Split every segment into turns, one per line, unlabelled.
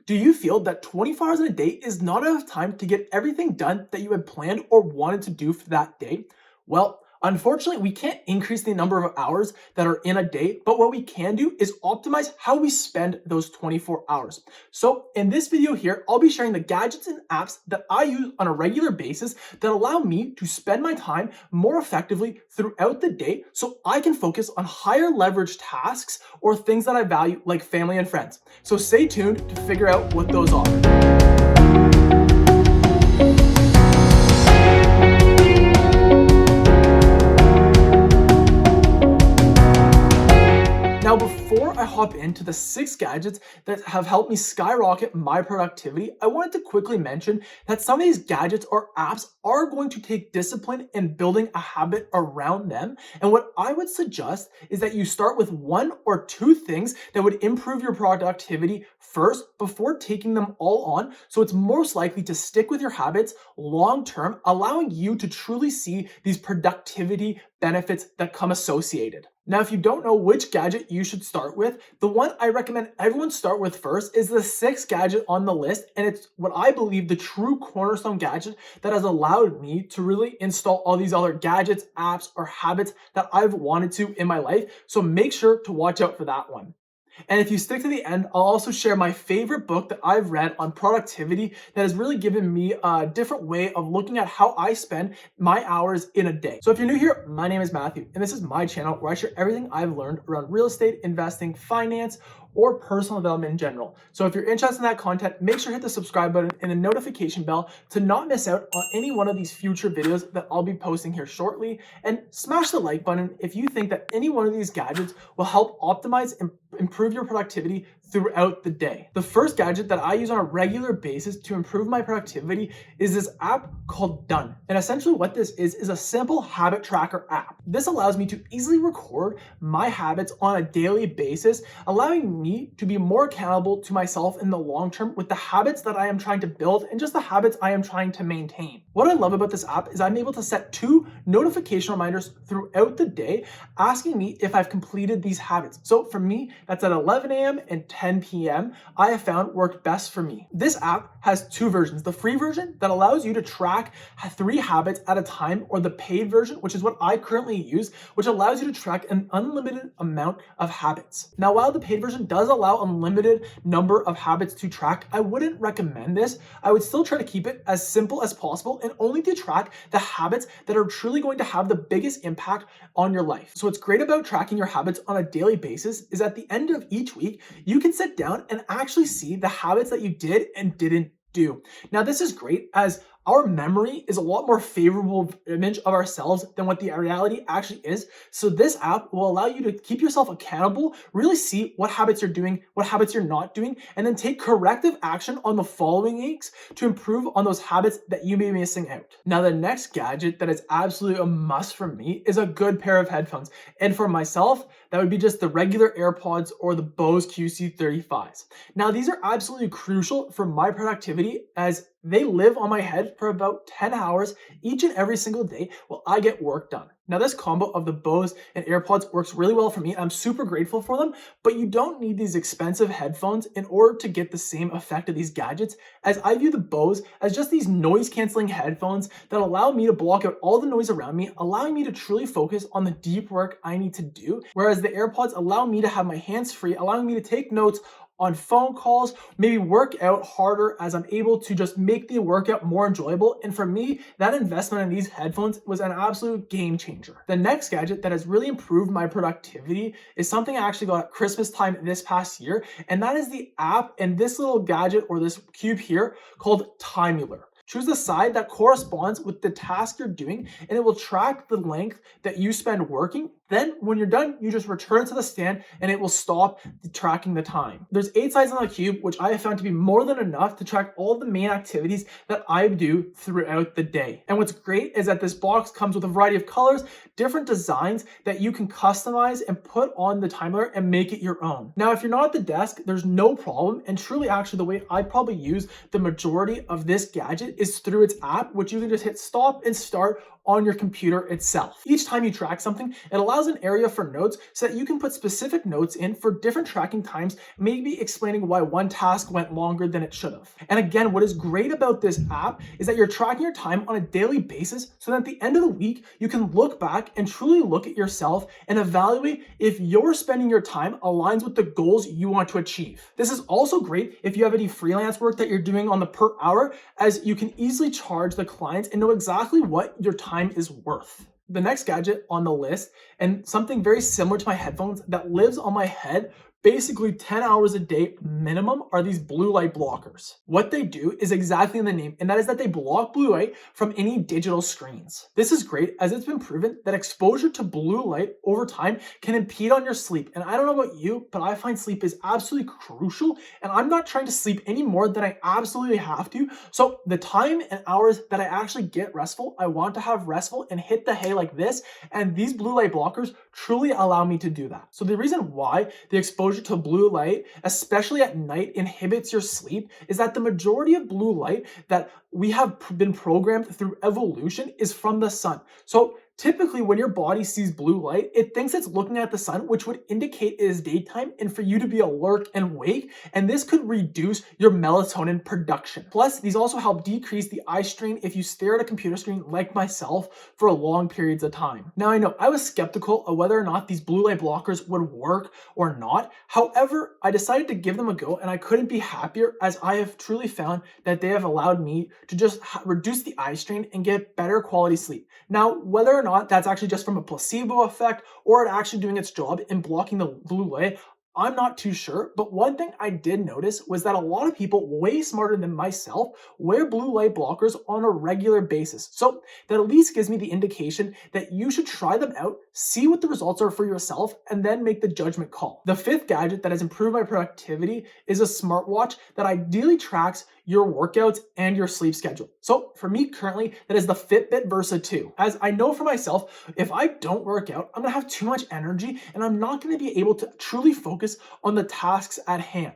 Do you feel that 24 hours in a day is not enough time to get everything done that you had planned or wanted to do for that day? Well, unfortunately, we can't increase the number of hours that are in a day, but what we can do is optimize how we spend those 24 hours. So in this video here, I'll be sharing the gadgets and apps that I use on a regular basis that allow me to spend my time more effectively throughout the day so I can focus on higher leverage tasks or things that I value like family and friends. So stay tuned to figure out what those are. Now, before I hop into the 6 gadgets that have helped me skyrocket my productivity, I wanted to quickly mention that some of these gadgets or apps are going to take discipline in building a habit around them. And what I would suggest is that you start with 1 or 2 things that would improve your productivity first before taking them all on. So it's most likely to stick with your habits long term, allowing you to truly see these productivity benefits that come associated. Now, if you don't know which gadget you should start with, the one I recommend everyone start with first is the 6th gadget on the list, and it's what I believe the true cornerstone gadget that has allowed me to really install all these other gadgets, apps, or habits that I've wanted to in my life. So make sure to watch out for that one. And if you stick to the end, I'll also share my favorite book that I've read on productivity that has really given me a different way of looking at how I spend my hours in a day. So if you're new here, my name is Matthew, and this is my channel where I share everything I've learned around real estate, investing, finance, or personal development in general. So if you're interested in that content, make sure to hit the subscribe button and the notification bell to not miss out on any one of these future videos that I'll be posting here shortly. And smash the like button if you think that any one of these gadgets will help optimize and improve your productivity throughout the day. The first gadget that I use on a regular basis to improve my productivity is this app called Done. And essentially what this is a simple habit tracker app. This allows me to easily record my habits on a daily basis, allowing me to be more accountable to myself in the long term with the habits that I am trying to build and just the habits I am trying to maintain. What I love about this app is I'm able to set 2 notification reminders throughout the day asking me if I've completed these habits. So for me, that's at 11 a.m. and 10 p.m. I have found worked best for me. This app has 2 versions. The free version that allows you to track 3 habits at a time, or the paid version, which is what I currently use, which allows you to track an unlimited amount of habits. Now, while the paid version does allow unlimited number of habits to track, I wouldn't recommend this. I would still try to keep it as simple as possible and only to track the habits that are truly going to have the biggest impact on your life. So what's great about tracking your habits on a daily basis is at the end of each week, you can sit down and actually see the habits that you did and didn't do. Now, this is great as our memory is a lot more favorable image of ourselves than what the reality actually is. So this app will allow you to keep yourself accountable, really see what habits you're doing, what habits you're not doing, and then take corrective action on the following weeks to improve on those habits that you may be missing out. Now, the next gadget that is absolutely a must for me is a good pair of headphones. And for myself, that would be just the regular AirPods or the Bose QC35s. Now, these are absolutely crucial for my productivity as they live on my head for about 10 hours each and every single day while I get work done. Now, this combo of the Bose and AirPods works really well for me. I'm super grateful for them, but you don't need these expensive headphones in order to get the same effect of these gadgets, as I view the Bose as just these noise canceling headphones that allow me to block out all the noise around me, allowing me to truly focus on the deep work I need to do, whereas the AirPods allow me to have my hands free, allowing me to take notes on phone calls, maybe work out harder as I'm able to just make the workout more enjoyable. And for me, that investment in these headphones was an absolute game changer. The next gadget that has really improved my productivity is something I actually got at Christmas time this past year, and that is the app and this little gadget or this cube here called Timular. Choose the side that corresponds with the task you're doing, and it will track the length that you spend working. Then when you're done, you just return to the stand and it will stop tracking the time. There's 8 sides on the cube, which I have found to be more than enough to track all the main activities that I do throughout the day. And what's great is that this box comes with a variety of colors, different designs that you can customize and put on the timer and make it your own. Now, if you're not at the desk, there's no problem. And truly, actually, the way I probably use the majority of this gadget is through its app, which you can just hit stop and start on your computer itself. Each time you track something, it allows an area for notes so that you can put specific notes in for different tracking times, maybe explaining why one task went longer than it should have. And again, what is great about this app is that you're tracking your time on a daily basis so that at the end of the week, you can look back and truly look at yourself and evaluate if you're spending your time aligns with the goals you want to achieve. This is also great if you have any freelance work that you're doing on the per hour, as you can easily charge the clients and know exactly what your time is worth. The next gadget on the list, and something very similar to my headphones that lives on my head basically 10 hours a day minimum, are these blue light blockers. What they do is exactly in the name, and that is that they block blue light from any digital screens. This is great as it's been proven that exposure to blue light over time can impede on your sleep. And I don't know about you, but I find sleep is absolutely crucial, and I'm not trying to sleep any more than I absolutely have to. So the time and hours that I actually get restful, I want to have restful and hit the hay like this, and these blue light blockers truly allow me to do that. So the reason why the exposure to blue light, especially at night, inhibits your sleep is that the majority of blue light that we have been programmed through evolution is from the sun. So typically when your body sees blue light, it thinks it's looking at the sun, which would indicate it is daytime and for you to be alert and awake, and this could reduce your melatonin production. Plus, these also help decrease the eye strain if you stare at a computer screen like myself for long periods of time. Now, I know I was skeptical of whether or not these blue light blockers would work or not. However, I decided to give them a go, and I couldn't be happier, as I have truly found that they have allowed me to just reduce the eye strain and get better quality sleep. Now, whether or not that's actually just from a placebo effect or it actually doing its job in blocking the blue light, I'm not too sure, but one thing I did notice was that a lot of people way smarter than myself wear blue light blockers on a regular basis. So that at least gives me the indication that you should try them out, see what the results are for yourself, and then make the judgment call. The fifth gadget that has improved my productivity is a smartwatch that ideally tracks your workouts and your sleep schedule. So for me currently, that is the Fitbit Versa 2. As I know for myself, if I don't work out, I'm gonna have too much energy and I'm not gonna be able to truly focus on the tasks at hand.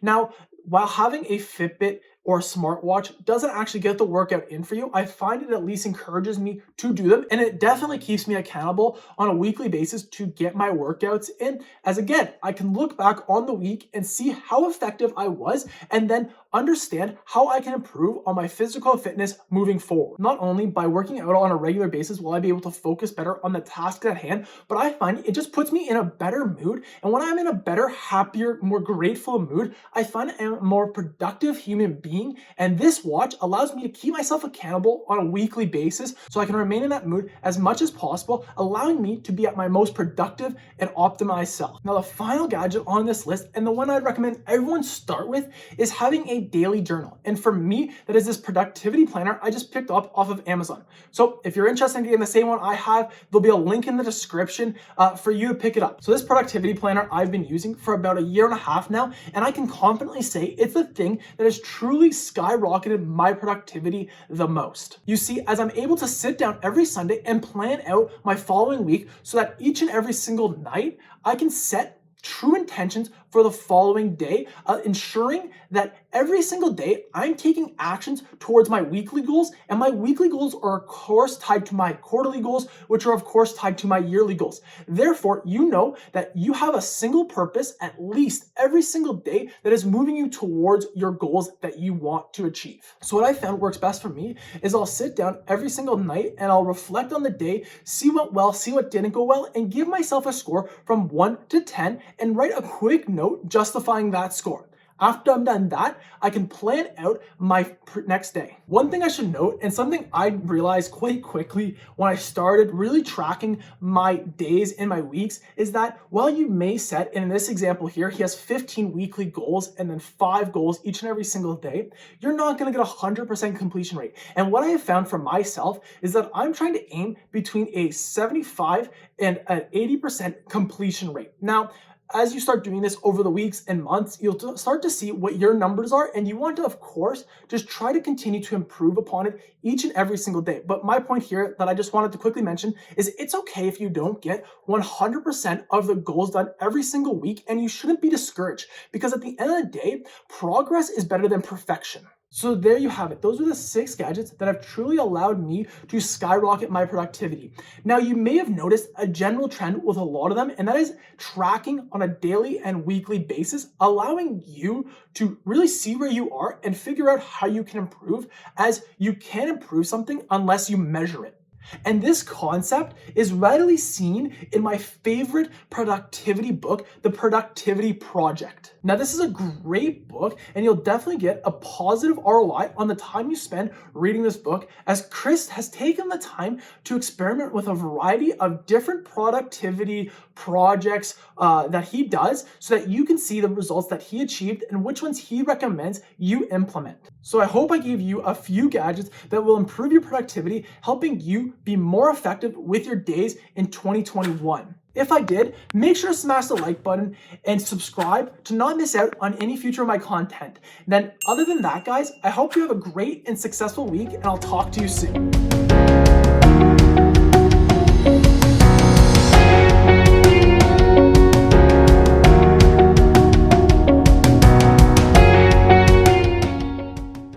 Now, while having a Fitbit or a smartwatch doesn't actually get the workout in for you, I find it at least encourages me to do them, and it definitely keeps me accountable on a weekly basis to get my workouts in, as again, I can look back on the week and see how effective I was and then understand how I can improve on my physical fitness moving forward. Not only by working out on a regular basis will I be able to focus better on the task at hand, but I find it just puts me in a better mood, and when I'm in a better, happier, more grateful mood, I find I'm a more productive human being, and this watch allows me to keep myself accountable on a weekly basis so I can remain in that mood as much as possible, allowing me to be at my most productive and optimized self. Now, the final gadget on this list, and the one I'd recommend everyone start with, is having a daily journal. And for me, that is this productivity planner I just picked up off of Amazon. So if you're interested in getting the same one I have, there'll be a link in the description for you to pick it up. So this productivity planner I've been using for about a year and a half now, and I can confidently say it's the thing that has truly skyrocketed my productivity the most. You see, as I'm able to sit down every Sunday and plan out my following week so that each and every single night I can set true intentions for the following day, ensuring that every single day I'm taking actions towards my weekly goals, and my weekly goals are of course tied to my quarterly goals, which are of course tied to my yearly goals. Therefore, you know that you have a single purpose at least every single day that is moving you towards your goals that you want to achieve. So what I found works best for me is I'll sit down every single night and I'll reflect on the day, see what went well, see what didn't go well, and give myself a score from 1 to 10 and write a quick note justifying that score. After I'm done that, I can plan out my next day. One thing I should note, and something I realized quite quickly when I started really tracking my days and my weeks, is that while you may set, and in this example here, he has 15 weekly goals and then 5 goals each and every single day, you're not gonna get 100% completion rate. And what I have found for myself is that I'm trying to aim between a 75 and an 80% completion rate. Now, as you start doing this over the weeks and months, you'll start to see what your numbers are, and you want to, of course, just try to continue to improve upon it each and every single day. But my point here that I just wanted to quickly mention is it's okay if you don't get 100% of the goals done every single week, and you shouldn't be discouraged, because at the end of the day, progress is better than perfection. So there you have it. Those are the 6 gadgets that have truly allowed me to skyrocket my productivity. Now, you may have noticed a general trend with a lot of them, and that is tracking on a daily and weekly basis, allowing you to really see where you are and figure out how you can improve, as you can't improve something unless you measure it. And this concept is readily seen in my favorite productivity book, The Productivity Project. Now, this is a great book, and you'll definitely get a positive ROI on the time you spend reading this book, as Chris has taken the time to experiment with a variety of different productivity projects that he does, so that you can see the results that he achieved and which ones he recommends you implement. So I hope I gave you a few gadgets that will improve your productivity, helping you be more effective with your days in 2021. If I did, make sure to smash the like button and subscribe to not miss out on any future of my content. Then other than that, guys, I hope you have a great and successful week, and I'll talk to you soon.